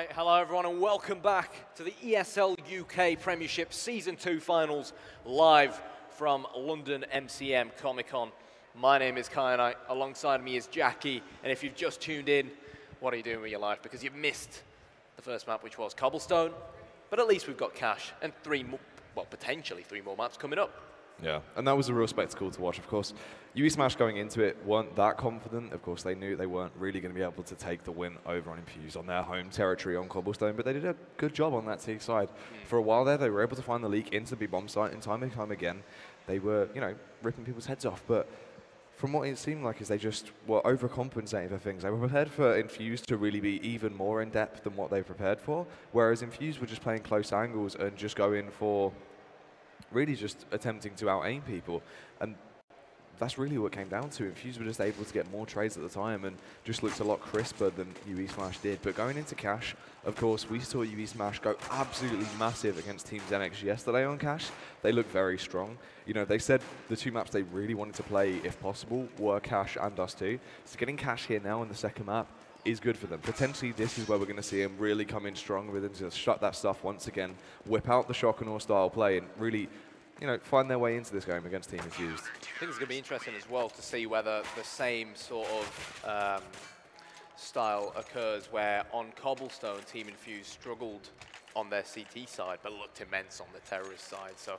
Right, hello everyone and welcome back to the ESL UK Premiership Season 2 Finals live from London MCM Comic Con. My name is Kai and alongside me is Jackie, and if you've just tuned in, what are you doing with your life? Because you've missed the first map, which was Cobblestone, but at least we've got Cash and potentially three more maps coming up. Yeah, and that was a real spectacle to watch, of course. UE Smash going into it weren't that confident. Of course, they knew they weren't really going to be able to take the win over on Infused on their home territory on Cobblestone, but they did a good job on that T side. For a while there, they were able to find the leak into the B-bomb site, and time again, they were, ripping people's heads off. But from what it seemed like is they just were overcompensating for things. They were prepared for Infused to really be even more in-depth than what they prepared for, whereas Infused were just playing close angles and just going for really just attempting to out-aim people. And that's really what it came down to. Infused were just able to get more trades at the time and just looked a lot crisper than UE Smash did. But going into Cash, of course, we saw UE Smash go absolutely massive against Team Zenix yesterday on Cash. They looked very strong. They said the two maps they really wanted to play, if possible, were Cash and Dust 2. So getting Cash here now in the second map is good for them. Potentially, this is where we're going to see them really come in strong with them to shut that stuff once again, whip out the shock and awe style play, and really, find their way into this game against Team Infused. I think it's going to be interesting as well to see whether the same sort of style occurs where on Cobblestone, Team Infused struggled on their CT side, but looked immense on the terrorist side. So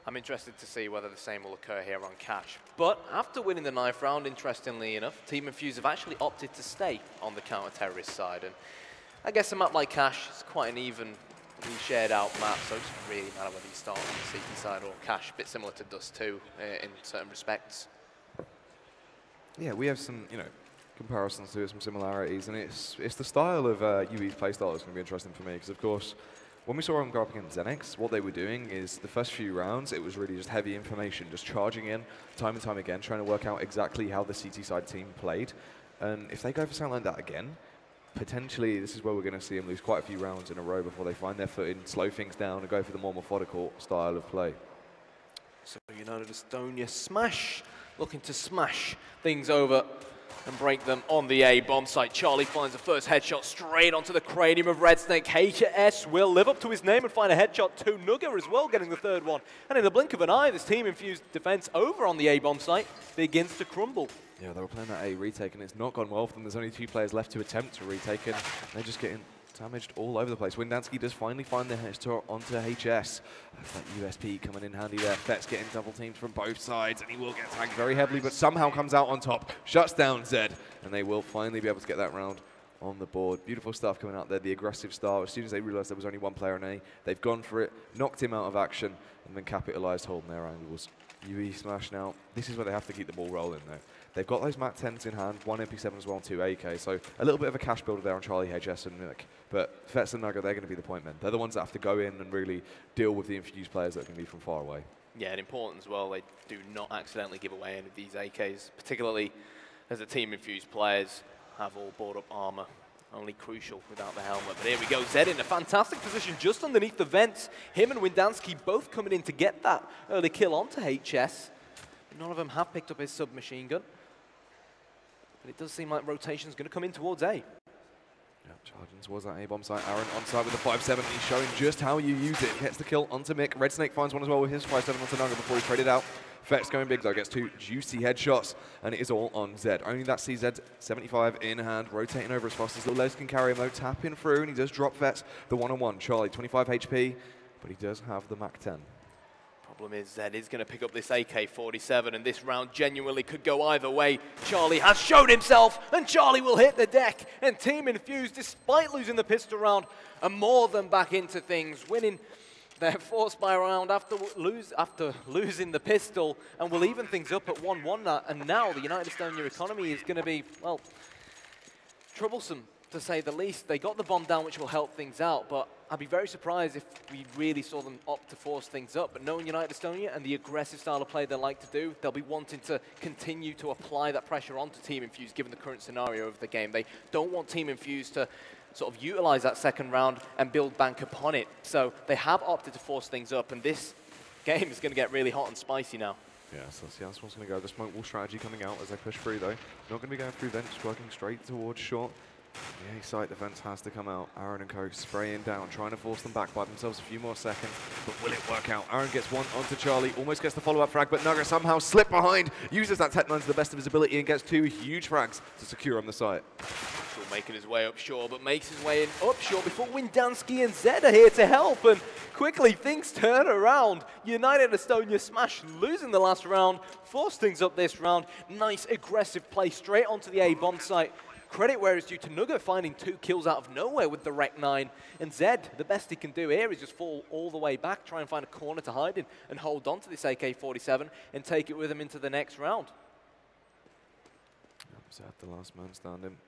I'm interested to see whether the same will occur here on Cash. But after winning the 9th round, interestingly enough, Team Infused have actually opted to stay on the counter-terrorist side. And I guess a map like Cash is quite an evenly shared out map, so it doesn't really matter whether you start on the CT side or Cash, a bit similar to Dust 2 in certain respects. Yeah, we have some, comparisons to it, some similarities, and it's the style of UE's playstyle that's going to be interesting for me, because of course, when we saw them go up against Zenix, what they were doing is the first few rounds, it was really just heavy information, just charging in time and time again, trying to work out exactly how the CT side team played. And if they go for something like that again, potentially this is where we're going to see them lose quite a few rounds in a row before they find their footing, slow things down, and go for the more methodical style of play. So United Estonia Smash, looking to smash things over and break them on the A bomb site. Charlie finds the first headshot straight onto the cranium of Red Snake. HS will live up to his name and find a headshot to Nugger as well, getting the third one. And in the blink of an eye, this Team Infused defense over on the A bomb site begins to crumble. Yeah, they were playing that A retake, and it's not gone well for them. There's only 2 players left to attempt to retake, and they're just getting damaged all over the place. Windansky does finally find the headshot onto HS. That's that USP coming in handy there. Fet's getting double teamed from both sides, and he will get tagged very heavily, but somehow comes out on top, shuts down Zed, and they will finally be able to get that round on the board. Beautiful stuff coming out there, the aggressive style. As soon as they realized there was only one player in A, they've gone for it, knocked him out of action, and then capitalized, holding their angles. UE Smash now, this is where they have to keep the ball rolling though. They've got those Mac 10s in hand, 1 MP7 as well, 2 AK, so a little bit of a cash builder there on Charlie, HS, and Nick. But Fets and Nugger, they're going to be the point men. They're the ones that have to go in and really deal with the Infused players that are going to be from far away. Yeah, and important as well, they do not accidentally give away any of these AKs, particularly as the Team Infused players have all bought up armor. Only crucial without the helmet. But here we go, Zed in a fantastic position just underneath the vents. Him and Windansky both coming in to get that early kill onto HS. None of them have picked up his submachine gun. But it does seem like rotation's going to come in towards A. Yeah, charging towards that A-bomb site. Aaron on site with the 5-7. He's showing just how you use it. Gets the kill onto Mick. Red Snake finds one as well with his 5-7 onto Nugger before he's traded out. Fex going big though, gets 2 juicy headshots, and it is all on Zed. Only that CZ 75 in hand, rotating over as fast as the legs can carry him though, tapping through, and he does drop Fex the 1-on-1. Charlie, 25 HP, but he does have the Mac 10. Problem is Zed is going to pick up this AK-47, and this round genuinely could go either way. Charlie has showed himself, and Charlie will hit the deck. And Team Infused, despite losing the pistol round, are more than back into things, winning their 4th spy round after losing the pistol, and will even things up at 1-1. And now the United Estonia economy is going to be, well, troublesome, to say the least. They got the bomb down, which will help things out, but I'd be very surprised if we really saw them opt to force things up. But knowing United Estonia and the aggressive style of play they like to do, they'll be wanting to continue to apply that pressure onto Team Infused, given the current scenario of the game. They don't want Team Infused to sort of utilize that second round and build bank upon it. So they have opted to force things up, and this game is going to get really hot and spicy now. Yeah, so let's see how this one's going to go. The smoke wall strategy coming out as they push through though. Not going to be going through vents, working straight towards short. The A site defense has to come out. Aaron and Co spraying down, trying to force them back by themselves a few more seconds. But will it work out? Aaron gets one onto Charlie, almost gets the follow-up frag, but Nugget somehow slipped behind, uses that Tech 9 to the best of his ability and gets two huge frags to secure on the site. Still making his way up shore, but makes his way in up shore before Windansky and Zed are here to help. And quickly things turn around. United Estonia Smash losing the last round, force things up this round. Nice aggressive play straight onto the A bomb site. Credit where it's due to Nugget finding 2 kills out of nowhere with the Rec 9. And Zed, the best he can do here is just fall all the way back, try and find a corner to hide in, and hold on to this AK-47 and take it with him into the next round. Zed, the last man standing,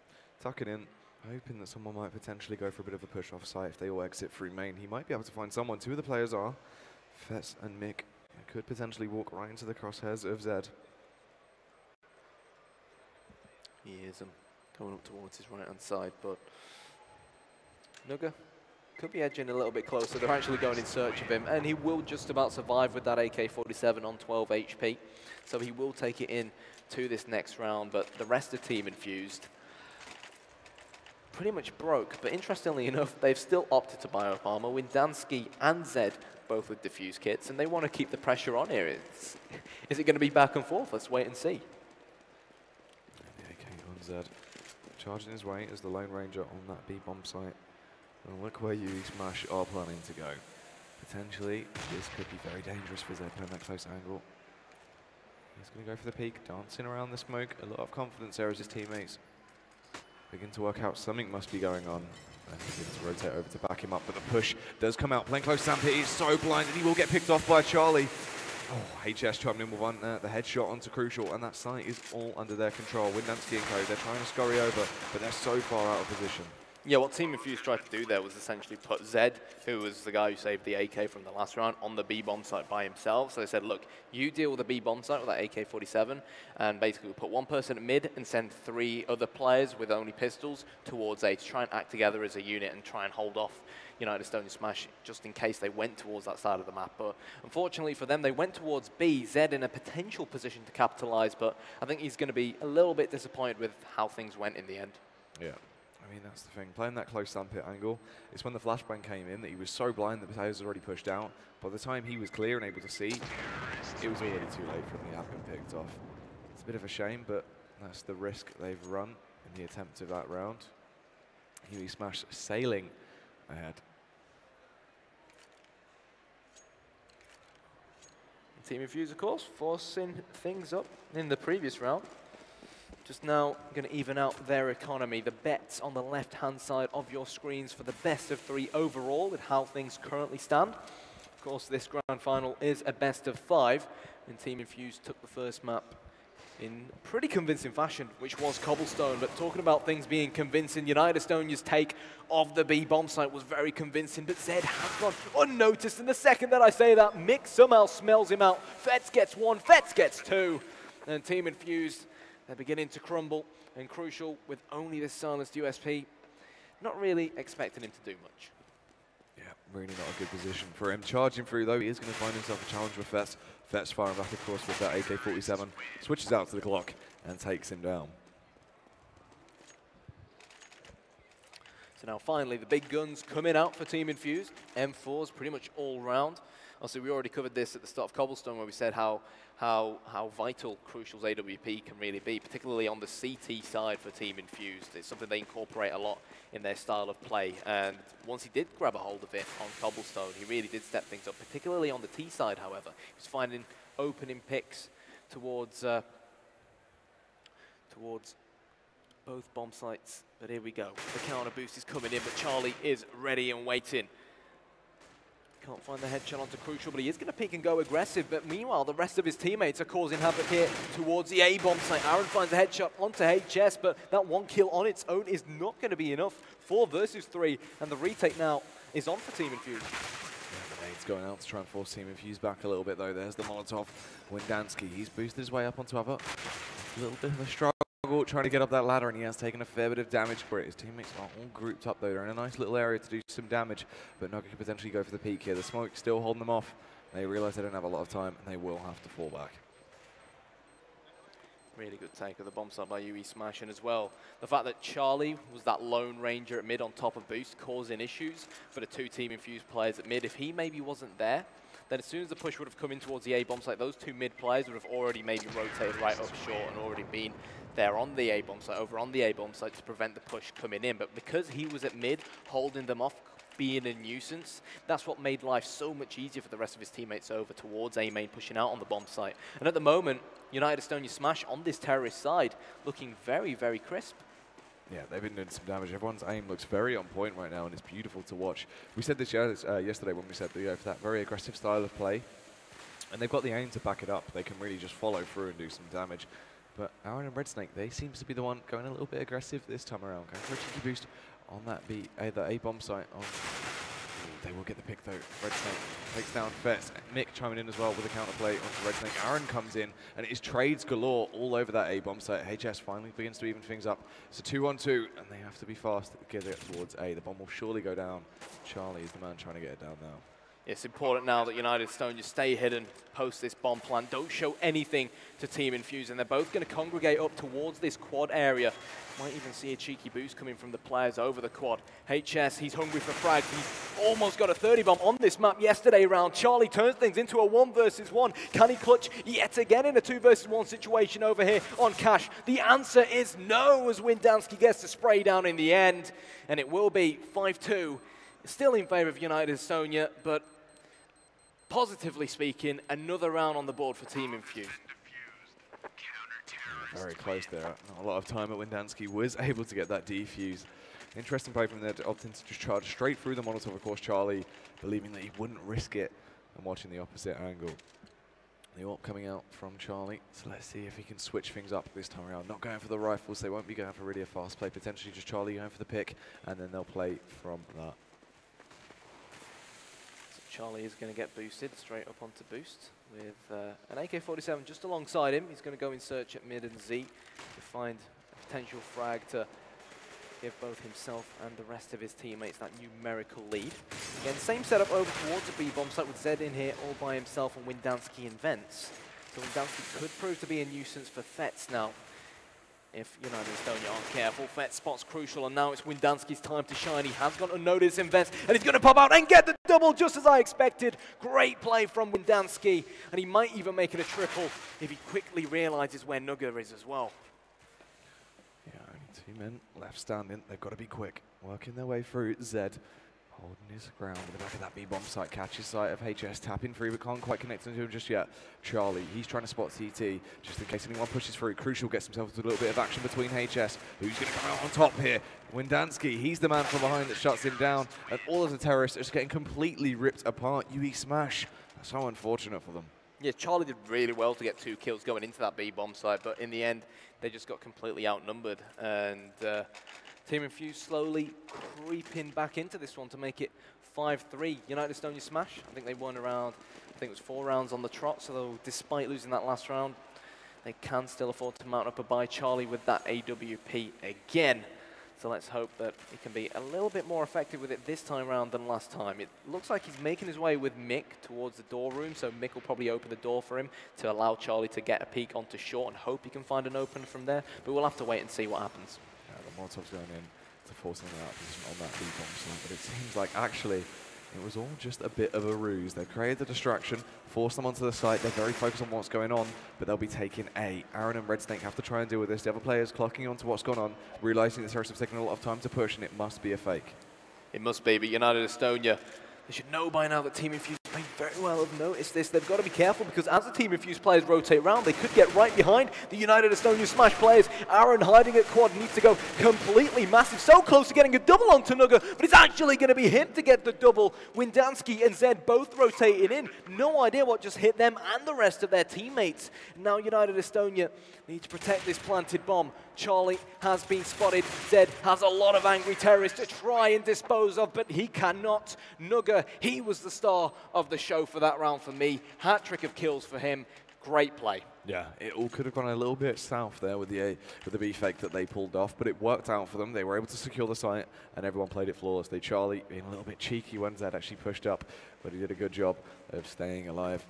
tucking in, hoping that someone might potentially go for a bit of a push off site if they all exit through main. He might be able to find someone. 2 of the players are Fetz and Mick. They could potentially walk right into the crosshairs of Zed. He is going up towards his right-hand side, but Nugget could be edging a little bit closer. They're actually going in search of him, and he will just about survive with that AK-47 on 12 HP. So he will take it in to this next round, but the rest of Team Infused pretty much broke. But interestingly enough, they've still opted to buy up armor. Windansky and Zed both with diffuse kits, and they want to keep the pressure on here. Is it going to be back and forth? Let's wait and see. The AK on Zed, charging his way as the Lone Ranger on that B bomb site. And look where you Smash are planning to go. Potentially, this could be very dangerous for Zed playing that close angle. He's going to go for the peak, dancing around the smoke. A lot of confidence there as his teammates begin to work out something must be going on. And he begins to rotate over to back him up, but the push does come out. Playing close, Sampit is so blinded, he will get picked off by Charlie. Oh, HS chiming in with one, the headshot onto Crucial, and that site is all under their control. Windansky and Co, they're trying to scurry over, but they're so far out of position. Yeah, what Team Infused tried to do there was essentially put Zed, who was the guy who saved the AK from the last round, on the B-bomb site by himself. So they said, look, you deal with the B-bomb site with that AK-47, and basically we put one person at mid and send 3 other players with only pistols towards A to try and act together as a unit and try and hold off United Estonia Smash just in case they went towards that side of the map. But unfortunately for them, they went towards B, Zed in a potential position to capitalize, but I think he's going to be a little bit disappointed with how things went in the end. Yeah. I mean, that's the thing. Playing that close Sampit angle, it's when the flashbang came in that he was so blind that the players had already pushed out. By the time he was clear and able to see, it was already too late for him to have been picked off. It's a bit of a shame, but that's the risk they've run in the attempt of that round. Huey Smash sailing ahead. Team Infused, of course, forcing things up in the previous round. Just now going to even out their economy. The bets on the left-hand side of your screens for the best of 3 overall with how things currently stand. Of course, this grand final is a best of 5, and Team Infused took the first map in pretty convincing fashion, which was Cobblestone. But talking about things being convincing, United Estonia's take of the B-bomb site was very convincing, but Zed has gone unnoticed. And the second that I say that, Mick somehow smells him out. Fetz gets 1, Fetz gets 2, and Team Infused, they're beginning to crumble, and Crucial, with only this silenced USP, not really expecting him to do much. Yeah, really not a good position for him. Charging through, though, he is going to find himself a challenge with Fetz. Fetz firing back, of course, with that AK-47. Switches out to the Glock and takes him down. So now finally the big guns coming out for Team Infused. M4s pretty much all round. Also, we already covered this at the start of Cobblestone where we said how vital Crucial's AWP can really be, particularly on the CT side for Team Infused. It's something they incorporate a lot in their style of play. And once he did grab a hold of it on Cobblestone, he really did step things up, particularly on the T side, however. He was finding opening picks towards both bomb sites. But here we go. The counter boost is coming in, but Charlie is ready and waiting. Can't find the headshot onto Crucial, but he is going to peek and go aggressive. But meanwhile, the rest of his teammates are causing havoc here towards the A-bomb site. Aaron finds a headshot onto HS, but that 1 kill on its own is not going to be enough. 4 versus 3, and the retake now is on for Team Infused. Yeah, the nade's going out to try and force Team Infused back a little bit, though. There's the Molotov. Windansky, he's boosted his way up onto Ava. A little bit of a struggle trying to get up that ladder, and he has taken a fair bit of damage for it. His teammates are all grouped up, though. They're in a nice little area to do some damage, but Nugget could potentially go for the peak here. The smoke still holding them off. They realize they don't have a lot of time, and they will have to fall back. Really good take of the bomb side by UE Smash, and as well, the fact that Charlie was that lone ranger at mid on top of Boost, causing issues for the two Team Infused players at mid. If he maybe wasn't there, then as soon as the push would have come in towards the A bomb site, those two mid players would have already maybe rotated right up short and already been there on the A bomb site, over on the A bomb site to prevent the push coming in. But because he was at mid, holding them off, being a nuisance, that's what made life so much easier for the rest of his teammates over towards A main, pushing out on the bomb site. And at the moment, United Estonia Smash on this terrorist side, looking very, very crisp. Yeah, they've been doing some damage. Everyone's aim looks very on point right now, and it's beautiful to watch. We said this yesterday when we said they go for that very aggressive style of play, and they've got the aim to back it up. They can really just follow through and do some damage. But Aaron and Red Snake, they seem to be the one going a little bit aggressive this time around, going for a cheeky boost on that B, the A bomb site. They will get the pick though. Red Snake takes down Fetz. Mick chiming in as well with a counterplay onto Red Snake. Aaron comes in, and it is trades galore all over that A bomb site. HS finally begins to even things up. It's a 2-on-2, and they have to be fast to get it towards A. The bomb will surely go down. Charlie is the man trying to get it down now. It's important now that United Estonia stay hidden post this bomb plant. Don't show anything to Team Infused, and they're both going to congregate up towards this quad area. Might even see a cheeky boost coming from the players over the quad. HS, he's hungry for frags. He's almost got a 30 bomb on this map yesterday round. Charlie turns things into a 1 versus 1. Can he clutch yet again in a 2 versus 1 situation over here on Cash? The answer is no, as Windansky gets the spray down in the end. And it will be 5-2. Still in favor of United Estonia, but positively speaking, another round on the board for Team Infused. Very close there. Not a lot of time at Windansky was able to get that defuse. Interesting play from there, opting to just charge straight through the Molotov. Of course, Charlie believing that he wouldn't risk it and watching the opposite angle. The AWP coming out from Charlie. So let's see if he can switch things up this time around. Not going for the rifles. They won't be going for really a fast play. Potentially just Charlie going for the pick, and then they'll play from that. Charlie is going to get boosted straight up onto boost with an AK-47 just alongside him. He's going to go in search at mid and Z to find a potential frag to give both himself and the rest of his teammates that numerical lead. Again, same setup over towards the B bomb site with Zed in here all by himself and Windansky and Vents. So Windansky could prove to be a nuisance for Fetz now. If United Estonia aren't careful, Fetz spot's crucial, and now it's Windansky's time to shine. He has got unnoticed in Vents, and he's going to pop out and get the double just as I expected. Great play from Windansky, and he might even make it a triple if he quickly realizes where Nugger is as well. Yeah, only 2 men left standing. They've got to be quick, working their way through. Zed holding his ground in the back of that B-bomb site, catches sight of HS, tapping through, but can't quite connect into him just yet. Charlie, he's trying to spot CT, just in case anyone pushes through. Crucial gets himself into a little bit of action between HS, who's going to come out on top here. Windansky, he's the man from behind that shuts him down, and all of the terrorists are just getting completely ripped apart. UE Smash, that's so unfortunate for them. Yeah, Charlie did really well to get 2 kills going into that B-bomb site, but in the end, they just got completely outnumbered, and Team Infused slowly creeping back into this one to make it 5-3. United Estonia Smash, I think they won around, I think it was 4 rounds on the trot, so despite losing that last round, they can still afford to mount up a bye. Charlie with that AWP again. So let's hope that he can be a little bit more effective with it this time around than last time. It looks like he's making his way with Mick towards the door room, so Mick will probably open the door for him to allow Charlie to get a peek onto short and hope he can find an opener from there, but we'll have to wait and see what happens. The Molotov's going in to force them out position on that B-bomb site, but it seems like actually it was all just a bit of a ruse. They've created the distraction, forced them onto the site. They're very focused on what's going on, but they'll be taking A. Aaron and Red Snake have to try and deal with this. The other players clocking onto what's gone on, realizing the terrorists have taken a lot of time to push, and it must be a fake. It must be, but United Estonia, they should know by now that Team Infused may very well have noticed this. They've got to be careful because as the Team Infused players rotate around, they could get right behind the United Estonia Smash players. Aaron hiding at quad needs to go completely massive. So close to getting a double onto Nugger, but it's actually going to be him to get the double. Windansky and Zed both rotating in. No idea what just hit them and the rest of their teammates. Now United Estonia need to protect this planted bomb. Charlie has been spotted. Zed has a lot of angry terrorists to try and dispose of, but he cannot. Nugger, he was the star of the show for that round for me. Hat-trick of kills for him. Great play. Yeah, it all could have gone a little bit south there with the B fake that they pulled off, but it worked out for them. They were able to secure the site, and everyone played it flawlessly. Charlie being a little bit cheeky when Zed actually pushed up, but he did a good job of staying alive.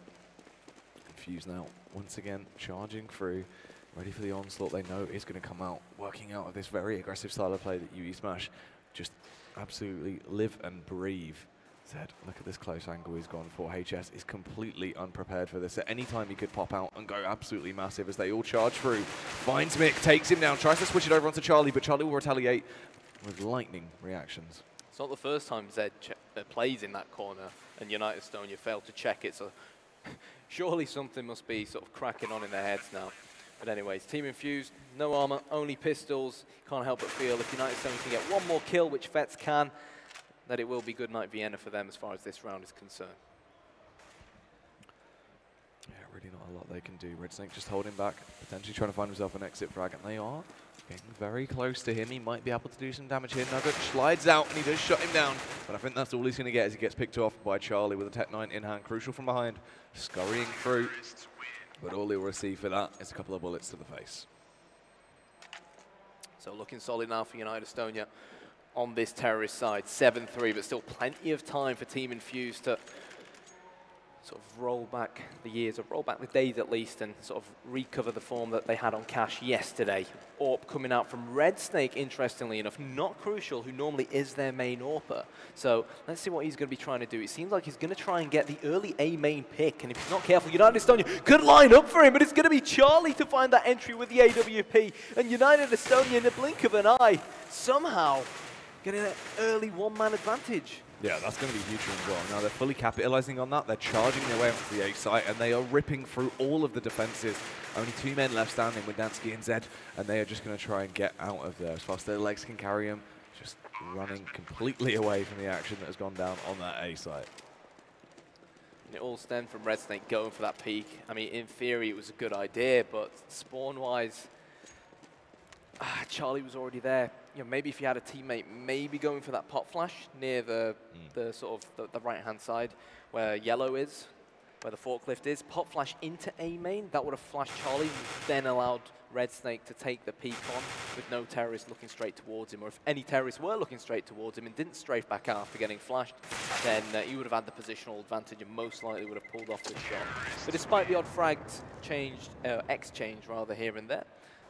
Infused now, once again, charging through. ready for the onslaught they know is going to come out, working out of this very aggressive style of play that UE Smash just absolutely live and breathe. Zed, look at this close angle he's gone for. HS is completely unprepared for this. At any time he could pop out and go absolutely massive as they all charge through. Finds Mick, takes him down, tries to switch it over onto Charlie, but Charlie will retaliate with lightning reactions. It's not the first time Zed plays in that corner and United Estonia failed to check it, so surely something must be sort of cracking on in their heads now. But anyways, Team Infused, no armor, only pistols. Can't help but feel if United Estonia can get one more kill, which Vets can, that it will be good night Vienna for them as far as this round is concerned. Yeah, really not a lot they can do. Red Snake just holding back, potentially trying to find himself an exit frag, and they are getting very close to him. He might be able to do some damage here. Nugget slides out, and he does shut him down. But I think that's all he's going to get as he gets picked off by Charlie with a Tech 9 in hand. Crucial from behind, scurrying through. But all he'll receive for that is a couple of bullets to the face. So looking solid now for United Estonia on this terrorist side. 7-3, but still plenty of time for Team Infused to sort of roll back the years, or roll back the days at least, and sort of recover the form that they had on Cash yesterday. AWP coming out from Red Snake, interestingly enough, not Crucial, who normally is their main AWPer. So let's see what he's going to be trying to do. It seems like he's going to try and get the early A main pick, and if he's not careful, United Estonia could line up for him, but it's going to be Charlie to find that entry with the AWP, and United Estonia in the blink of an eye, somehow getting an early one-man advantage. Yeah, that's going to be huge for them as well. Now they're fully capitalizing on that. They're charging their way onto the A site, and they are ripping through all of the defenses. Only 2 men left standing with Dansky and Zed, and they are just going to try and get out of there as fast as their legs can carry them. Just running completely away from the action that has gone down on that A site. And it all stemmed from Red Snake going for that peak. I mean, in theory, it was a good idea, but spawn-wise, Charlie was already there. You know, maybe if you had a teammate, maybe going for that pop flash near the sort of the right-hand side where yellow is, where the forklift is. Pop flash into A main, that would have flashed Charlie, then allowed Red Snake to take the peak on with no terrorists looking straight towards him. Or if any terrorists were looking straight towards him and didn't strafe back out after getting flashed, then he would have had the positional advantage and most likely would have pulled off the shot. But despite the odd frags exchange rather here and there,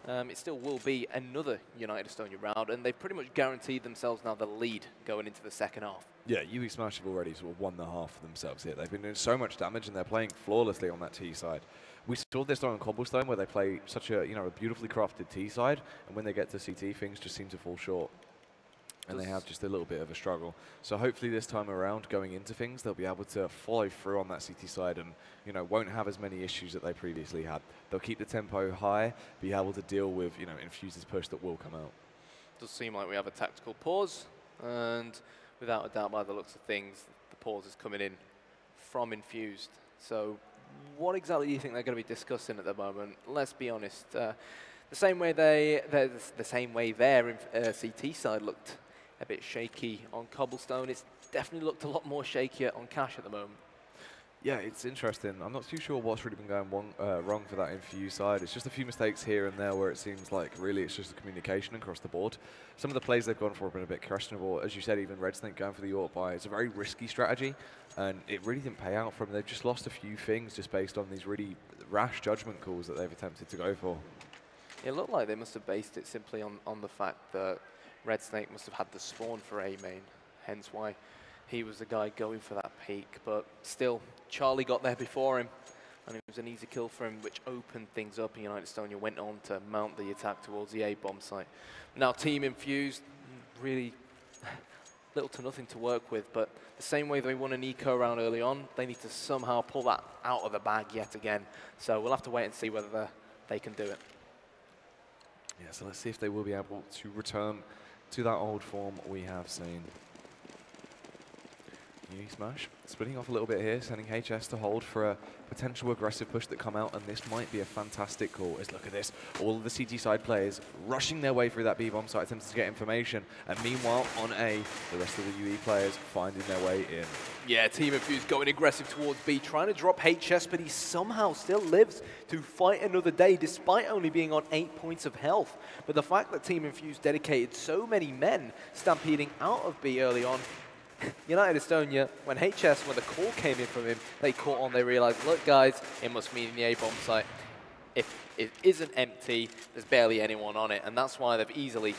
it still will be another United Estonia round, and they've pretty much guaranteed themselves now the lead going into the second half. Yeah, UE Smash have already sort of won the half for themselves here. They've been doing so much damage, and they're playing flawlessly on that T side. We saw this on Cobblestone, where they play such a a beautifully crafted T side, and when they get to CT, things just seem to fall short. And they have just a little bit of a struggle. So hopefully this time around, going into things, they'll be able to follow through on that CT side and, won't have as many issues that they previously had. They'll keep the tempo high, be able to deal with, Infused's push that will come out. Does seem like we have a tactical pause, and without a doubt, by the looks of things, the pause is coming in from Infused. So what exactly do you think they're going to be discussing at the moment? Let's be honest. The same way their CT side looked a bit shaky on Cobblestone. It's definitely looked a lot more shakier on Cash at the moment. Yeah, it's interesting. I'm not too sure what's really been going wrong for that Infused side. It's just a few mistakes here and there where it seems like really it's just the communication across the board. Some of the plays they've gone for have been a bit questionable. As you said, even Red Snake going for the AWP buy. It's a very risky strategy, and it really didn't pay out for them. They've just lost a few things just based on these really rash judgment calls that they've attempted to go for. It looked like they must have based it simply on the fact that Red Snake must have had the spawn for A main, hence why he was the guy going for that peak. But still, Charlie got there before him, and it was an easy kill for him, which opened things up, and United Estonia went on to mount the attack towards the A bomb site. Now, Team Infused, really little to nothing to work with, but the same way they won an eco round early on, they need to somehow pull that out of the bag yet again. So we'll have to wait and see whether they can do it. Yeah, so let's see if they will be able to return to that old form we have seen. UE Smash splitting off a little bit here, sending HS to hold for a potential aggressive push that come out, and this might be a fantastic call. As look at this, all of the CT side players rushing their way through that B bomb site, attempting to get information, and meanwhile on A, the rest of the UE players finding their way in. Yeah, Team Infused going aggressive towards B, trying to drop HS, but he somehow still lives to fight another day, despite only being on 8 points of health. But the fact that Team Infused dedicated so many men stampeding out of B early on, United Estonia, when the call came in from him, they caught on, they realized, look guys, it must mean the A-bomb site. if it isn't empty, there's barely anyone on it, and that's why they've easily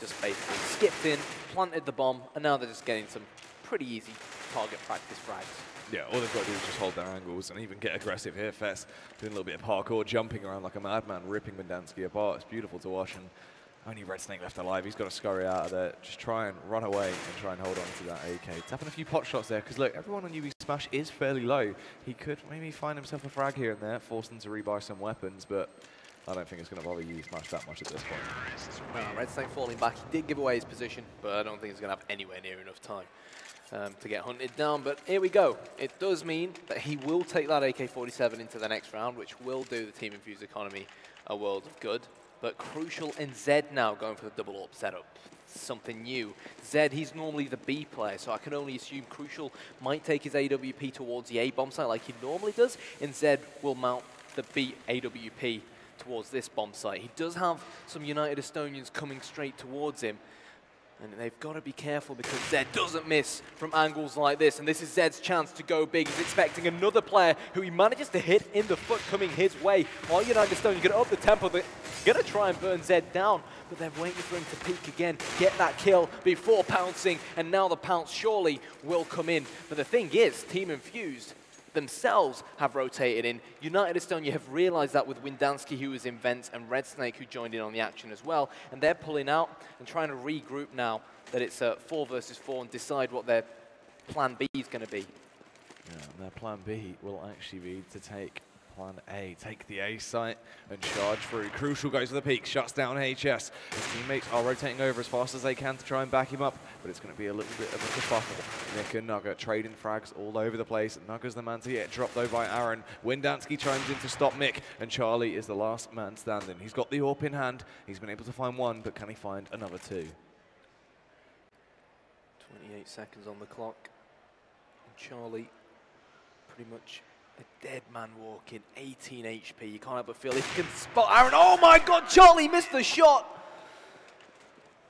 just basically skipped in, planted the bomb, and now they're just getting some pretty easy target practice frags. Yeah, all they've got to do is just hold their angles and even get aggressive here. Fetz doing a little bit of parkour, jumping around like a madman, ripping Windansky apart. It's beautiful to watch, and only Red Snake left alive. He's got to scurry out of there, just try and run away and try and hold on to that AK. Tapping a few pot shots there, because look, everyone on UV Smash is fairly low. He could maybe find himself a frag here and there, force them to rebuy some weapons, but I don't think it's going to bother UV Smash that much at this point. Well, Red Snake falling back. He did give away his position, but I don't think he's going to have anywhere near enough time to get hunted down. But here we go. It does mean that he will take that AK-47 into the next round, which will do the Team Infused economy a world of good. But Crucial and Zed now going for the double AWP setup. Something new. Zed, he's normally the B player, so I can only assume Crucial might take his AWP towards the A bomb site like he normally does, and Zed will mount the B AWP towards this bomb site. He does have some United Estonians coming straight towards him, and they've got to be careful because Zed doesn't miss from angles like this, and this is Zed's chance to go big. He's expecting another player who he manages to hit in the foot coming his way. While United Estonians going to up the tempo, they're going to try and burn Zed down, but they're waiting for him to peek again, get that kill before pouncing, and now the pounce surely will come in. But the thing is, Team Infused themselves have rotated in. United Estonia have realized that with Windansky, who was in vents, and Red Snake, who joined in on the action as well, and they're pulling out and trying to regroup now that it's 4 versus 4 and decide what their plan B is going to be. Yeah, and their plan B will actually be to take plan A, take the A site and charge through. Crucial goes for the peak, shuts down HS. His teammates are rotating over as fast as they can to try and back him up, but it's going to be a little bit of a kerfuffle. Nick and Nugget trading frags all over the place. Nugget's the man to get dropped though by Aaron. Windansky chimes in to stop Mick, and Charlie is the last man standing. He's got the AWP in hand. He's been able to find one, but can he find another two? 28 seconds on the clock. And Charlie pretty much a dead man walking, 18 HP. You can't help but feel if you can spot Aaron. Oh my God, Charlie missed the shot.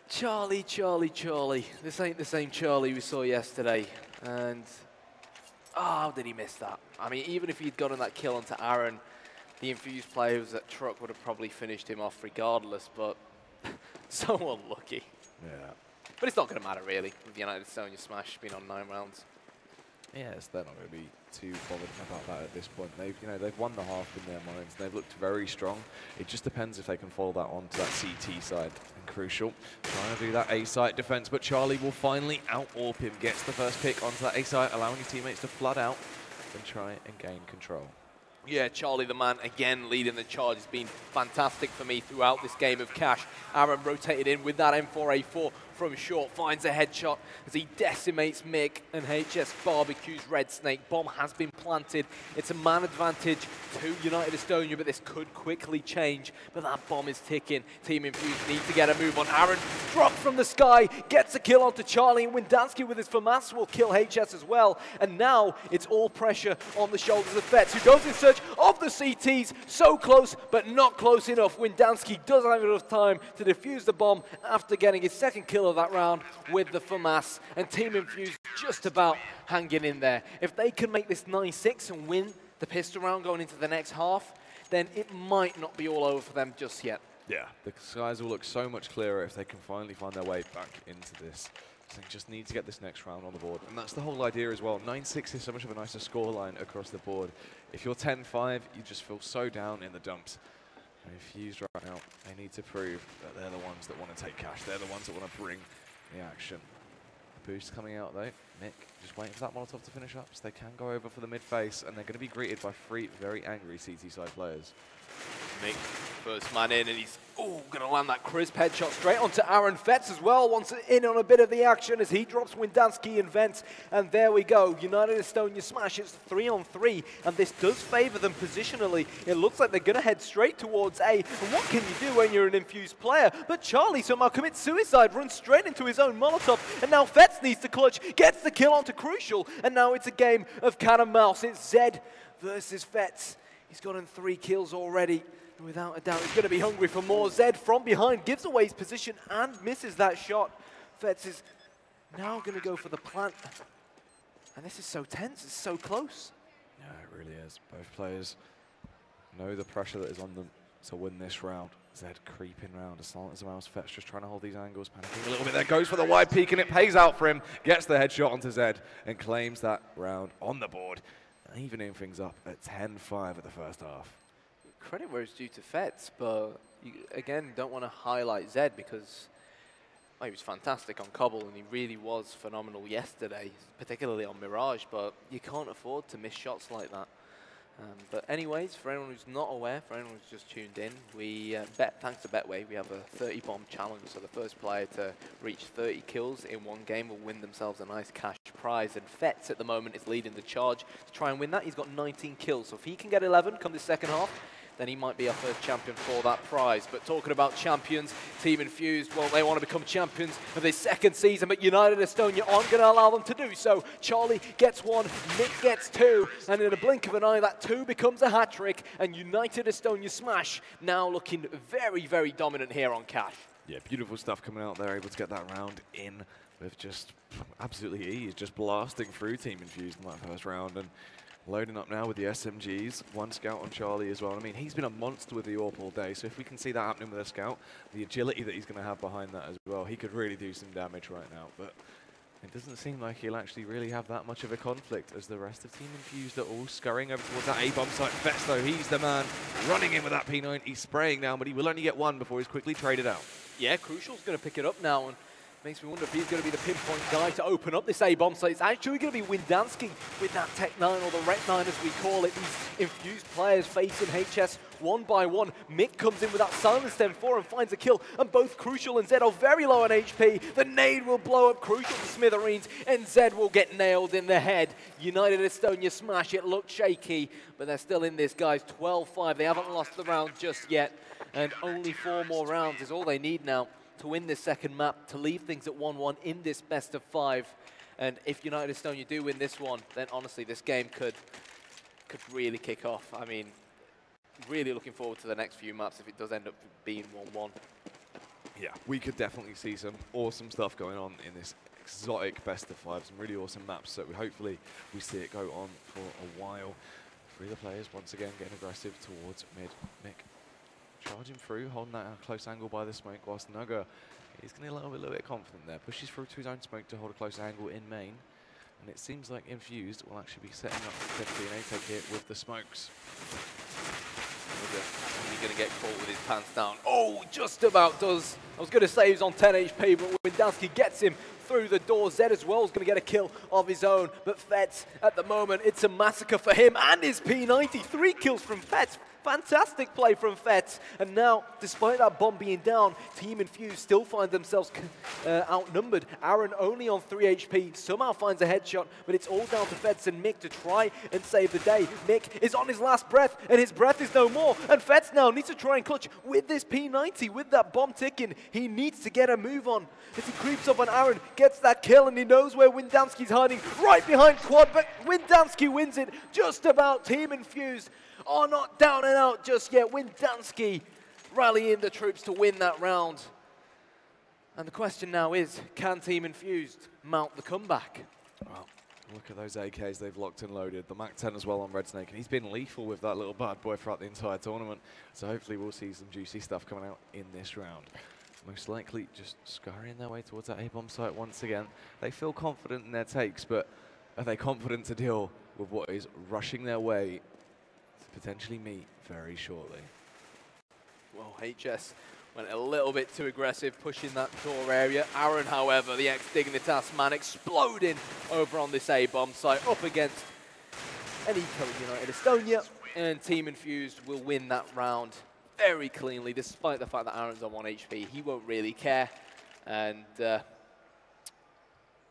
Charlie. This ain't the same Charlie we saw yesterday. And how did he miss that? I mean, even if he'd gotten that kill onto Aaron, the Infused player who was at truck would have probably finished him off regardless, but so unlucky. Yeah. But it's not going to matter really with the United Estonia Smash being on 9 rounds. Yes, they're not going to be too bothered about that at this point. They've won the half in their minds. They've looked very strong. It just depends if they can follow that onto that CT side. And Crucial trying to do that A site defense, but Charlie will finally out-AWP him. Gets the first pick onto that A site, allowing his teammates to flood out and try and gain control. Yeah, Charlie the man again leading the charge has been fantastic for me throughout this game of Cash. Aaron rotated in with that M4A4 from short, finds a headshot as he decimates Mick, and HS barbecues Red Snake. Bomb has been planted. It's a man advantage to United Estonia, but this could quickly change. But that bomb is ticking. Team Infused need to get a move on. Aaron dropped from the sky, gets a kill onto Charlie, and Windansky with his FAMAS will kill HS as well. And now it's all pressure on the shoulders of Fetz, who goes in search of the CTs. So close, but not close enough. Windansky doesn't have enough time to defuse the bomb after getting his second kill of that round with the FAMAS, and Team Infused just about hanging in there. If they can make this 9-6 and win the pistol round going into the next half, then it might not be all over for them just yet. Yeah, the skies will look so much clearer if they can finally find their way back into this. So they just need to get this next round on the board, and that's the whole idea as well. 9-6 is so much of a nicer scoreline across the board. If you're 10-5, you just feel so down in the dumps. Infused right now, they need to prove that they're the ones that want to take Cash. They're the ones that want to bring the action. Boost coming out though. Nick just waiting for that Molotov to finish up so they can go over for the mid face, and they're going to be greeted by 3 very angry CT side players. Mick, first man in, and he's going to land that crisp headshot straight onto Aaron. Fetz as well wants in on a bit of the action as he drops Windansky in vents. And there we go, United Estonia Smash. It's 3-on-3, and this does favor them positionally. It looks like they're going to head straight towards A. And what can you do when you're an Infused player? But Charlie somehow commits suicide, runs straight into his own Molotov, and now Fetz needs to clutch, gets the kill onto Crucial, and now it's a game of cat and mouse. It's Zed versus Fetz. He's gotten 3 kills already. Without a doubt, he's going to be hungry for more. Zed from behind gives away his position and misses that shot. Fetz is now going to go for the plant. And this is so tense, it's so close. Yeah, it really is. Both players know the pressure that is on them to win this round. Zed creeping round as silent as a mouse. Fetch just trying to hold these angles, panicking a little bit there. Goes for the wide peak and it pays out for him. Gets the headshot onto Zed and claims that round on the board. Evening things up at 10-5 at the first half. Credit where it's due to Fetz, but you, again, don't want to highlight Zed because he was fantastic on Cobble and he really was phenomenal yesterday, particularly on Mirage, but you can't afford to miss shots like that. But anyways, for anyone who's not aware, for anyone who's just tuned in, we thanks to Betway, we have a 30-bomb challenge. So the first player to reach 30 kills in one game will win themselves a nice cash prize. And Fetz at the moment is leading the charge to try and win that. He's got 19 kills. So if he can get 11 come the second half, then he might be our first champion for that prize. But talking about champions, Team Infused, well, they want to become champions of this second season, but United Estonia aren't going to allow them to do so. Charlie gets one, Nick gets two, and in a blink of an eye, that two becomes a hat-trick, and United Estonia Smash now looking very, very dominant here on Cash. Yeah, beautiful stuff coming out there, able to get that round in with just absolutely ease, just blasting through Team Infused in that first round, and loading up now with the SMGs, one scout on Charlie as well. I mean, he's been a monster with the AWP all day, so if we can see that happening with a scout, the agility that he's going to have behind that as well, he could really do some damage right now. But it doesn't seem like he'll actually really have that much of a conflict as the rest of Team Infused are all scurrying over towards that A-bomb site. Fetz, though, he's the man running in with that P9. He's spraying down, but he will only get one before he's quickly traded out. Yeah, Crucial's going to pick it up now, and makes me wonder if he's going to be the pinpoint guy to open up this A-bomb site. It's actually going to be Windansky with that Tech 9, or the Rec 9 as we call it. These Infused players facing HS one by one. Mick comes in with that Silence M4 and finds a kill, and both Crucial and Zed are very low on HP. The nade will blow up Crucial to smithereens, and Zed will get nailed in the head. United Estonia Smash, it looked shaky, but they're still in this, guys. 12-5, they haven't lost the round just yet, and only 4 more rounds is all they need now to win this second map, to leave things at 1-1 in this best of 5. And if United Estonia do win this one, then honestly, this game could really kick off. I mean, really looking forward to the next few maps if it does end up being 1-1. Yeah, we could definitely see some awesome stuff going on in this exotic best of 5, some really awesome maps. So hopefully we see it go on for a while. 3 of the players once again getting aggressive towards mid. Mick charging through, holding that close angle by the smoke, whilst Nugger is getting a little bit confident there. Pushes through to his own smoke to hold a close angle in main. And it seems like Infused will actually be setting up potentially an A-take here with the smokes. He's going to get caught with his pants down. Oh, just about does. I was going to say he's on 10 HP, but Windansky gets him through the door. Zed as well is going to get a kill of his own. But Fetz, at the moment, it's a massacre for him and his P90. 3 kills from Fetz. Fantastic play from Fetz. And now, despite that bomb being down, Team Infused still find themselves outnumbered. Aaron only on 3 HP, somehow finds a headshot, but it's all down to Fetz and Mick to try and save the day. Mick is on his last breath, and his breath is no more. And Fetz now needs to try and clutch with this P90, with that bomb ticking. He needs to get a move on. As he creeps up on Aaron, gets that kill, and he knows where Windansky's hiding, right behind Quad, but Windansky wins it just about. Team Infused are not down and out just yet. Windansky rallying the troops to win that round. And the question now is, can Team Infused mount the comeback? Well, look at those AKs they've locked and loaded. The Mac 10 as well on Red Snake, and he's been lethal with that little bad boy throughout the entire tournament. So hopefully we'll see some juicy stuff coming out in this round. Most likely just scurrying their way towards that A-bomb site once again. They feel confident in their takes, but are they confident to deal with what is rushing their way to potentially meet very shortly? Well, HS went a little bit too aggressive, pushing that door area. Aaron, however, the ex-Dignitas man, exploding over on this A-bomb site, up against an Eco United Estonia, and Team Infused will win that round very cleanly, despite the fact that Aaron's on 1 HP. He won't really care, and the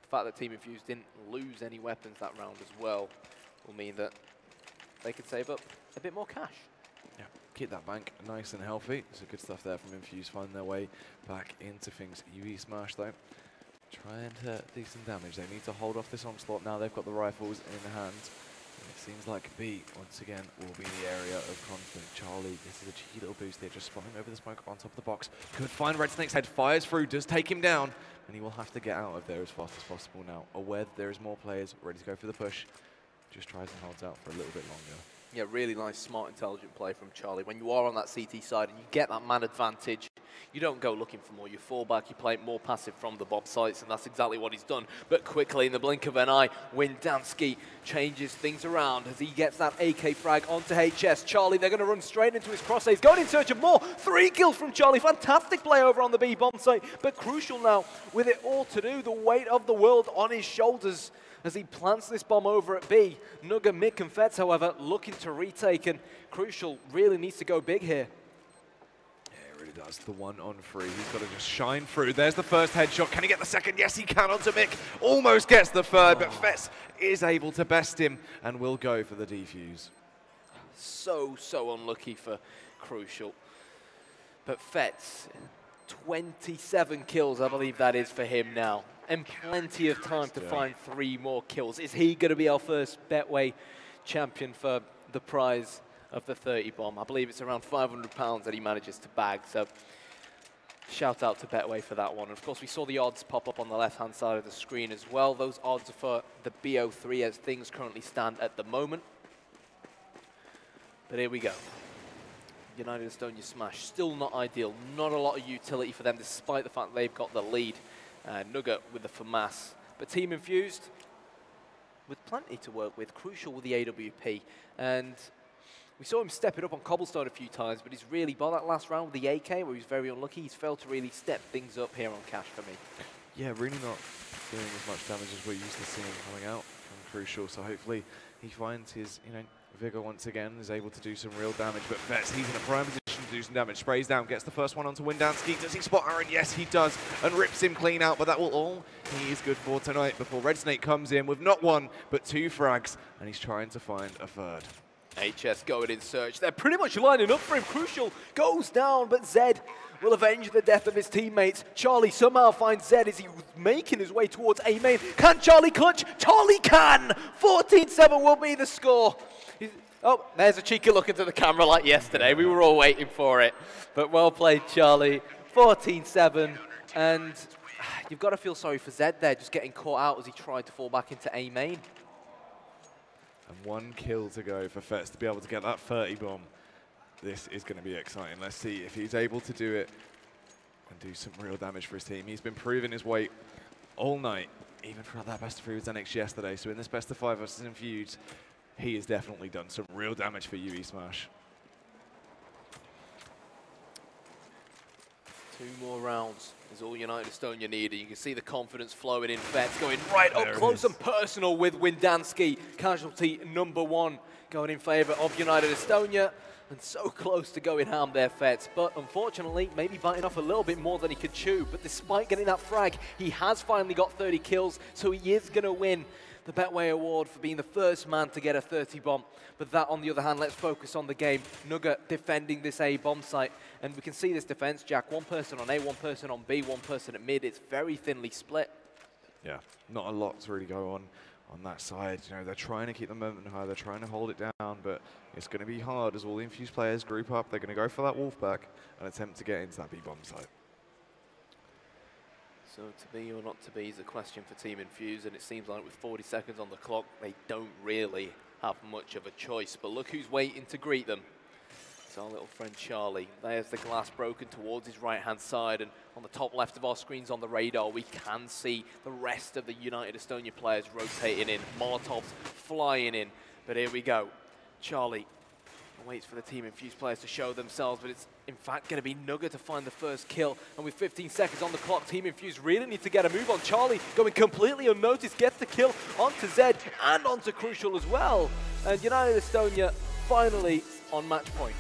fact that Team Infused didn't lose any weapons that round as well will mean that they could save up a bit more cash. Yeah, keep that bank nice and healthy. So good stuff there from Infused, finding their way back into things. UE Smash though, trying to do some damage. They need to hold off this onslaught now. They've got the rifles in hand. And it seems like B, once again, will be the area of conflict. Charlie, this is a cheeky little boost here, just spotting over the smoke on top of the box. Could find Red Snake's head, fires through, does take him down, and he will have to get out of there as fast as possible now. Aware that there is more players ready to go for the push. Just tries and holds out for a little bit longer. Yeah, really nice, smart, intelligent play from Charlie. When you are on that CT side and you get that man advantage, you don't go looking for more. You fall back, you play it more passive from the bomb sites, and that's exactly what he's done. But quickly, in the blink of an eye, Windansky changes things around as he gets that AK frag onto HS. Charlie, they're going to run straight into his crosshairs. He's going in search of more. 3 kills from Charlie. Fantastic play over on the B bomb site. But crucial now, with it all to do, the weight of the world on his shoulders as he plants this bomb over at B. Nugget, Mick, and Feds, however, looking to retake, and Crucial really needs to go big here. Yeah, it really does. The 1-on-3. He's got to just shine through. There's the first headshot. Can he get the second? Yes, he can onto Mick. Almost gets the third, but Fets is able to best him and will go for the defuse. So unlucky for Crucial. But Fets, 27 kills, I believe that is for him now. And plenty of time to find 3 more kills. Is he going to be our first Betway champion for the prize of the 30 bomb? I believe it's around £500 that he manages to bag. So shout out to Betway for that one. And of course, we saw the odds pop up on the left-hand side of the screen as well. Those odds are for the BO3 as things currently stand at the moment. But here we go. United Estonia Smash, still not ideal. Not a lot of utility for them, despite the fact they've got the lead. Nugget with the FAMAS. But Team Infused, with plenty to work with, Crucial with the AWP. And we saw him step it up on Cobblestone a few times, but he's really, by that last round with the AK, where he was very unlucky, he's failed to really step things up here on Cash for me. Yeah, really not doing as much damage as we're used to seeing coming out from Crucial. So hopefully he finds his, vigor once again, is able to do some real damage. But Fets, he's in a prime position to do some damage. Sprays down, gets the first one onto Windansky. Does he spot Aaron? Yes, he does, and rips him clean out. But that will all he is good for tonight before Red Snake comes in with not 1, but 2 frags, and he's trying to find a third. HS going in search. They're pretty much lining up for him. Crucial goes down, but Zed will avenge the death of his teammates. Charlie somehow finds Zed as he was making his way towards A main. Can Charlie clutch? Charlie can! 14-7 will be the score. Oh, there's a cheeky look into the camera like yesterday. We were all waiting for it. But well played, Charlie. 14-7. And you've got to feel sorry for Zed there, just getting caught out as he tried to fall back into A main. And 1 kill to go for Fets to be able to get that 30 bomb. This is going to be exciting. Let's see if he's able to do it and do some real damage for his team. He's been proving his weight all night, even throughout that best of 3 with NX yesterday. So in this best of 5 versus Infused, he has definitely done some real damage for UE Smash. 2 more rounds is all United Estonia needed. You can see the confidence flowing in Fets, going right up close and personal with Windansky. Casualty number 1 going in favor of United Estonia. And so close to going ham there, Fets. But unfortunately, maybe biting off a little bit more than he could chew. But despite getting that frag, he has finally got 30 kills, so he is going to win the Betway Award for being the first man to get a 30 bomb. But that, on the other hand, let's focus on the game. Nugget defending this A bomb site. And we can see this defense, Jack. 1 person on A, 1 person on B, 1 person at mid. It's very thinly split. Yeah, not a lot to really go on that side. They're trying to keep the momentum high. They're trying to hold it down, but it's going to be hard as all the Infused players group up. They're going to go for that Wolfpack and attempt to get into that B bomb site. So to be or not to be is a question for Team Infused, and it seems like with 40 seconds on the clock, they don't really have much of a choice. But look who's waiting to greet them. It's our little friend Charlie. There's the glass broken towards his right-hand side, and on the top left of our screens on the radar, we can see the rest of the United Estonia players rotating in. Molotovs flying in. But here we go. Charlie waits for the Team Infused players to show themselves, but it's in fact going to be Nugget to find the first kill. And with 15 seconds on the clock, Team Infused really need to get a move on. Charlie going completely unnoticed, gets the kill onto Zed and onto Crucial as well. And United Estonia finally on match point.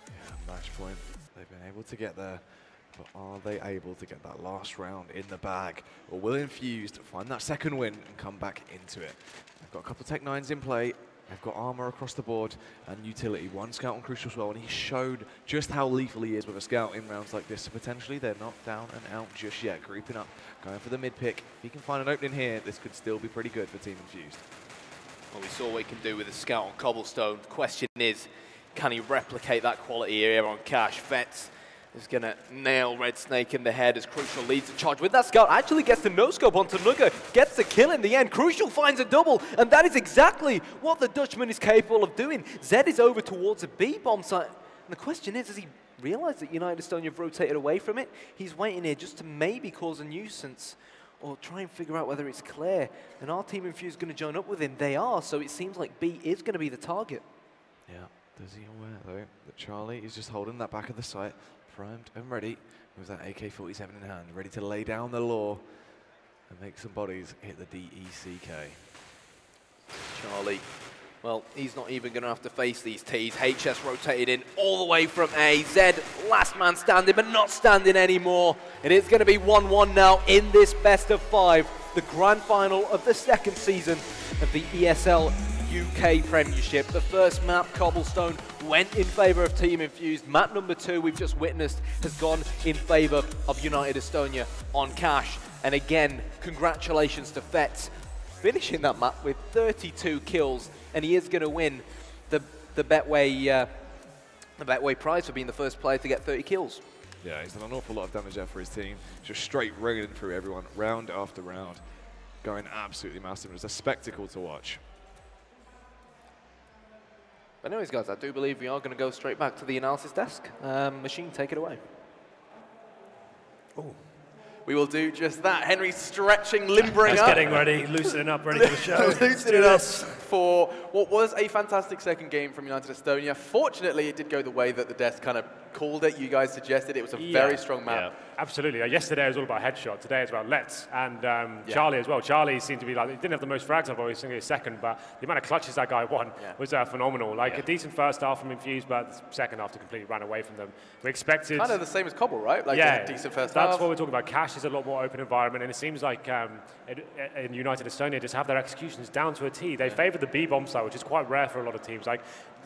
Yeah, match point. They've been able to get there, but are they able to get that last round in the bag? Or will Infused find that second win and come back into it? They've got a couple of Tech 9s in play. They've got armor across the board and utility. 1 scout on Crucial as well, and he showed just how lethal he is with a scout in rounds like this. So potentially they're not down and out just yet. Grouping up, going for the mid pick. If he can find an opening here, this could still be pretty good for Team Infused. Well, we saw what he can do with a scout on Cobblestone. The question is, can he replicate that quality here on Cash? Fets is going to nail Red Snake in the head as Crucial leads the charge with that scout. Actually gets the no-scope onto Nugget, gets the kill in the end. Crucial finds a double, and that is exactly what the Dutchman is capable of doing. Zed is over towards a B bomb site. And the question is, does he realize that United Estonia have rotated away from it? He's waiting here just to maybe cause a nuisance or try and figure out whether it's clear. And our team Infused going to join up with him. They are, so it seems like B is going to be the target. Yeah, does he aware though that Charlie is just holding that back of the site, primed and ready with that AK-47 in hand, ready to lay down the law and make some bodies hit the DECK. Charlie, well, he's not even going to have to face these Ts. HS rotated in all the way from A. Zed, last man standing, but not standing anymore. It is going to be 1-1 now in this best of 5, the grand final of the second season of the ESL UK Premiership. The first map, Cobblestone, went in favour of Team Infused. Map number 2, we've just witnessed, has gone in favour of United Estonia on Cash. And again, congratulations to Fetz, finishing that map with 32 kills. And he is going to win the Betway prize for being the first player to get 30 kills. Yeah, he's done an awful lot of damage there for his team. Just straight ringing through everyone, round after round. Going absolutely massive. It was a spectacle to watch. But anyways, guys, I do believe we are going to go straight back to the analysis desk. Machine, take it away. Oh. We will do just that. Henry's stretching, limbering up. Getting ready, loosening up, ready for the show. Loosening up for what was a fantastic second game from United Estonia. Fortunately, it did go the way that the desk kind of called it. You guys suggested it was a very strong map. Yeah, absolutely. Yesterday it was all about headshot. Today it's about Let's and Charlie as well. Charlie seemed to be like, he didn't have the most frags, I've seen his second, but the amount of clutches that guy won was phenomenal. Like a decent first half from Infused, but the second half to completely ran away from them. We expected... Kind of the same as Cobble, right? Like a decent first half. That's what we're talking about. Cash is a lot more open environment, and it seems like in United Estonia just have their executions down to a T. They favour the B bomb side, which is quite rare for a lot of teams. Like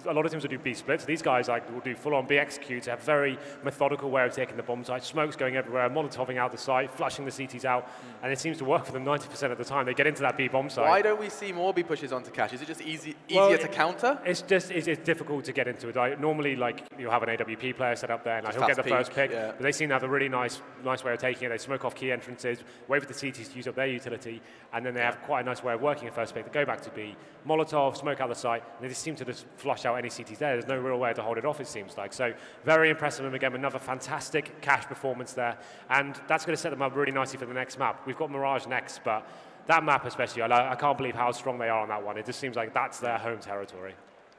a lot of teams will do B splits. These guys will do full-on B executes, have very methodical way of taking the bomb site. Smoke's going everywhere, molotoving out the site, flushing the CTs out, and it seems to work for them 90% of the time. They get into that B bomb site. Why don't we see more B pushes onto Cash? Is it just easier to counter? It's just it's difficult to get into it. Normally, like you'll have an AWP player set up there, and he'll get the first pick. Yeah. But they seem to have a really nice way of taking it. They smoke off key entrances, wait for the CTs to use up their utility, and then they have quite a nice way of working a first pick. They go back to B, Molotov, smoke out the site, and they just seem to just flush out any CTs there. There's no real way to hold it off, it seems like. So very impressive. And again, another fantastic Cash performance there. And that's going to set them up really nicely for the next map. We've got Mirage next, but that map especially, I can't believe how strong they are on that one. It just seems like that's their home territory.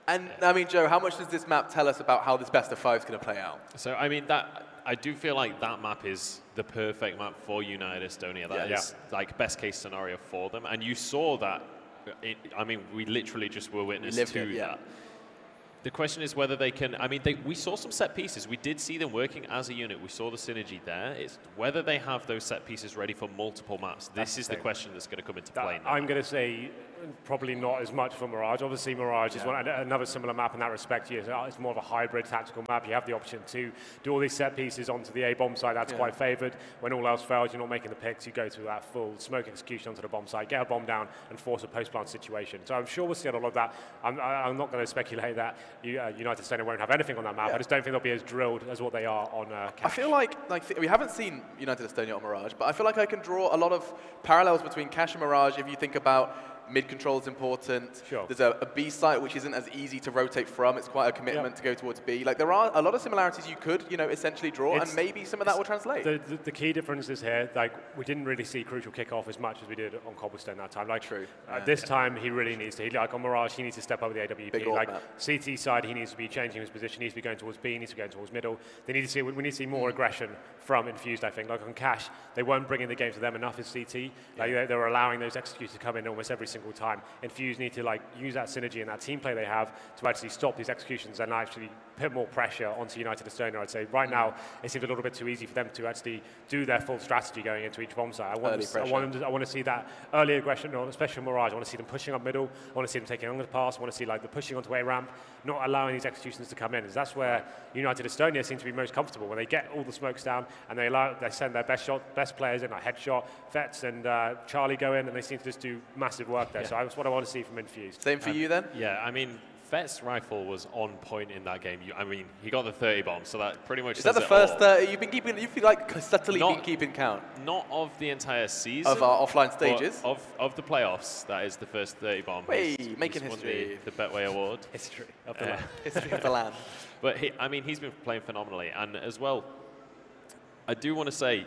And, I mean, Joe, how much does this map tell us about how this best of 5 is going to play out? So, I mean, I do feel like that map is the perfect map for United Estonia. That is like best case scenario for them. And you saw that. I mean, we literally just were witness to that. The question is whether they can, I mean, we saw some set pieces. We did see them working as a unit. We saw the synergy there. It's whether they have those set pieces ready for multiple maps. This is the question that's going to come into play now. I'm going to say probably not as much for Mirage. Obviously, Mirage is another similar map in that respect. It's more of a hybrid tactical map. You have the option to do all these set pieces onto the A bomb site. That's quite favoured. When all else fails, you're not making the picks. You go to that full smoke execution onto the bomb site, get a bomb down, and force a post-plant situation. So I'm sure we'll see a lot of that. I'm not going to speculate that United Estonia won't have anything on that map. I just don't think they'll be as drilled as what they are on Cash. I feel like we haven't seen United Estonia on Mirage, but I feel like I can draw a lot of parallels between Cash and Mirage if you think about mid-control is important. Sure. There's a B site which isn't as easy to rotate from. It's quite a commitment to go towards B. Like there are a lot of similarities you could, essentially draw, and maybe some of that will translate. The key difference is here, like we didn't really see Crucial kick off as much as we did on Cobblestone that time. Like True. This time he really needs to. Like on Mirage, he needs to step up with the AWP. Like CT side, he needs to be changing his position. He needs to be going towards B. He needs to be going towards middle. We need to see more aggression from Infused. I think. Like on Cash, they weren't bringing the game to them enough as CT. Like they were allowing those executors to come in almost every single time. Infused need to use that synergy and that team play they have to actually stop these executions and actually put more pressure onto United Estonia. I'd say right now it seems a little bit too easy for them to actually do their full strategy going into each bomb site. I want to see that early aggression, especially Mirage. I want to see them pushing up middle. I want to see them taking on the pass. I want to see the pushing onto A ramp, not allowing these executions to come in. That's where United Estonia seem to be most comfortable when they get all the smokes down and they send their best players in, like Headshot, Vets and Charlie go in, and they seem to just do massive work there. So that's what I want to see from Infused. Same for you then? Yeah, I mean, Fett's rifle was on point in that game. I mean, he got the 30 bomb, so that pretty much Is that the first 30? You've been keeping, you feel like subtly been keeping count? Not of the entire season. Of our offline stages? Of the playoffs, that is the first 30 bomb. Hey, making history. The Betway Award. History of the land. History of the land. But I mean, he's been playing phenomenally. And as well, I do want to say,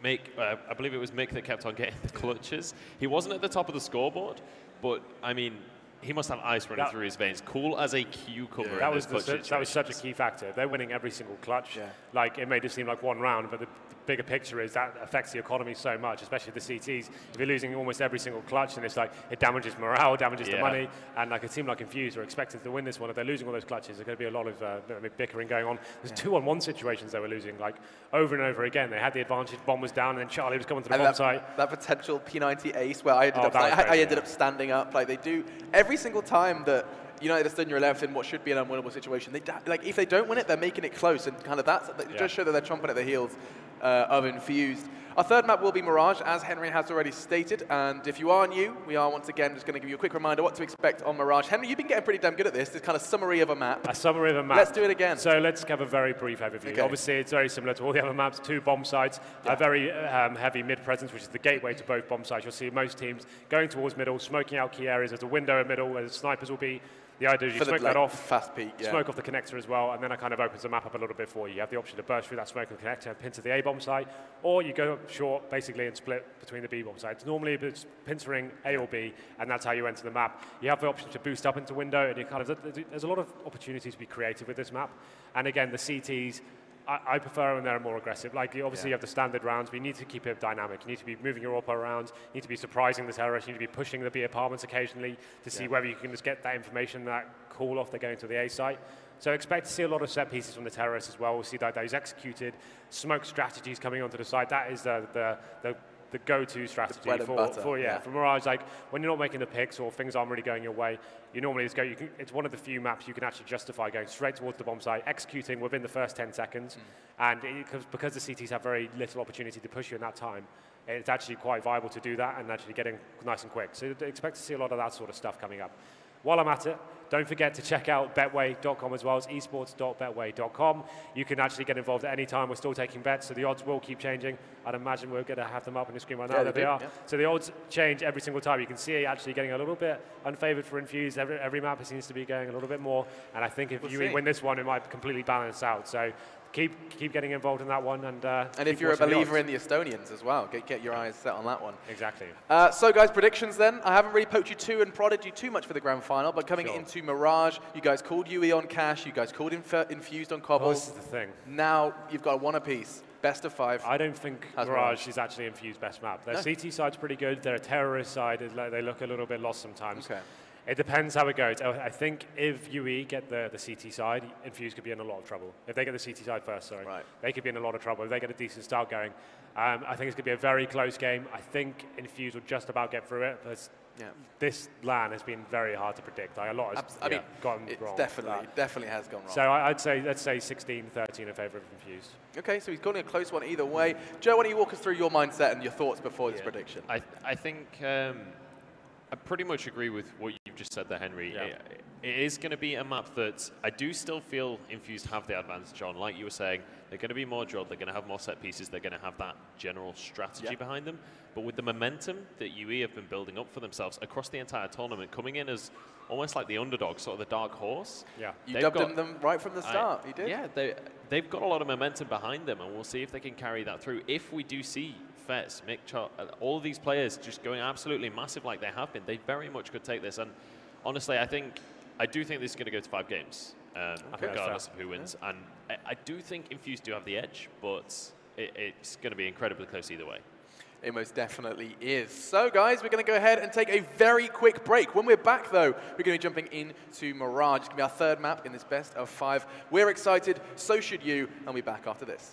I believe it was Mick that kept on getting the clutches. He wasn't at the top of the scoreboard, but I mean, he must have ice running through his veins. Cool as a cucumber. That was such a key factor. They're winning every single clutch. Yeah. Like, it made it seem like one round, but the bigger picture is that affects the economy so much, especially the CTs. If you're losing almost every single clutch, then it's like it damages morale, damages the money. And like a team like Infused are expected to win this one. If they're losing all those clutches, there's going to be a lot of bickering going on. There's 2-on-1 situations they were losing, like over and over again. They had the advantage, bomb was down, and then Charlie was coming to the bomb site. That potential P90 ace where I ended up standing up. Like, they do every single time that United are stood in your 11th in what should be an unwinnable situation. Like, if they don't win it, they're making it close, and kind of just show that they're chomping at the heels of Infused. Our third map will be Mirage, as Henry has already stated, and if you are new, we are once again just going to give you a quick reminder what to expect on Mirage. Henry, you've been getting pretty damn good at this kind of summary of a map. A summary of a map. Let's do it again. So let's have a very brief overview. Okay. Obviously, it's very similar to all the other maps. 2 bomb sites, a very heavy mid presence, which is the gateway to both bomb sites. You'll see most teams going towards middle, smoking out key areas. There's a window in middle where the snipers will be. The idea is you smoke that off, fast peak, smoke off the connector as well, and then it kind of opens the map up a little bit for you. You have the option to burst through that smoke and connector and pin to the A-bomb site, or you go short, basically, and split between the B-bomb sites. Normally, it's pincering A or B, and that's how you enter the map. You have the option to boost up into window, and you there's a lot of opportunities to be creative with this map. And again, the CTs, I prefer when they're more aggressive. Like, obviously, you have the standard rounds, but you need to keep it dynamic. You need to be moving your AWP around. You need to be surprising the terrorists. You need to be pushing the B apartments occasionally to see whether you can just get that information, that call off they're going to the A site. So expect to see a lot of set pieces from the terrorists as well. We'll see those executed, smoke strategies coming onto the site. That is the go-to strategy for Mirage. Like, when you're not making the picks or things aren't really going your way, you normally just go. It's one of the few maps you can actually justify going straight towards the bomb site, executing within the first 10 seconds, and because the CTs have very little opportunity to push you in that time, it's actually quite viable to do that and actually getting nice and quick. So expect to see a lot of that sort of stuff coming up. While I'm at it, don't forget to check out betway.com as well as esports.betway.com. You can actually get involved at any time. We're still taking bets, so the odds will keep changing. I'd imagine we're going to have them up on the screen right now. There they are. Yeah. So the odds change every single time. You can see it actually getting a little bit unfavored for Infused. Every map it seems to be going a little bit more. And I think if you win this one, it might completely balance out. So keep getting involved in that one. And if you're a believer in the Estonians as well, get your eyes set on that one. Exactly. So guys, predictions then. I haven't really poked you and prodded you too much for the grand final, but coming into Mirage, you guys called UE on Cash, you guys called Infused on Cobble. This is the thing. Now you've got one apiece. Best of 5. I don't think Mirage is actually Infused best map. Their CT side's pretty good. Their terrorist side, they look a little bit lost sometimes. Okay. It depends how it goes. I think if UE get the CT side, Infused could be in a lot of trouble. If they get the CT side first, they could be in a lot of trouble. If they get a decent start going, I think it's going to be a very close game. I think Infused will just about get through it, but this LAN has been very hard to predict. Like, a lot has gone wrong. Definitely has gone wrong. So I'd say, let's say 16-13 in favour of Infused. Okay, so he's calling a close one either way. Joe, why don't you walk us through your mindset and your thoughts before this prediction? I think I pretty much agree with what you've just said there, Henry. Yeah. It is going to be a map that I do still feel Infused have the advantage on. Like you were saying, they're going to be more drilled, they're going to have more set pieces, they're going to have that general strategy behind them. But with the momentum that UE have been building up for themselves across the entire tournament, coming in as almost like the underdog, sort of the dark horse. Yeah, you dubbed them right from the start. You did. Yeah, they've got a lot of momentum behind them, and we'll see if they can carry that through. If we do see Fetz, Mick, all of these players just going absolutely massive like they have been, they very much could take this. And honestly, I do think this is going to go to 5 games, regardless of who wins. And I do think Infused do have the edge, but it's going to be incredibly close either way. It most definitely is. So, guys, we're going to go ahead and take a very quick break. When we're back, though, we're going to be jumping into Mirage. It's going to be our 3rd map in this best of 5. We're excited, so should you, and we'll be back after this.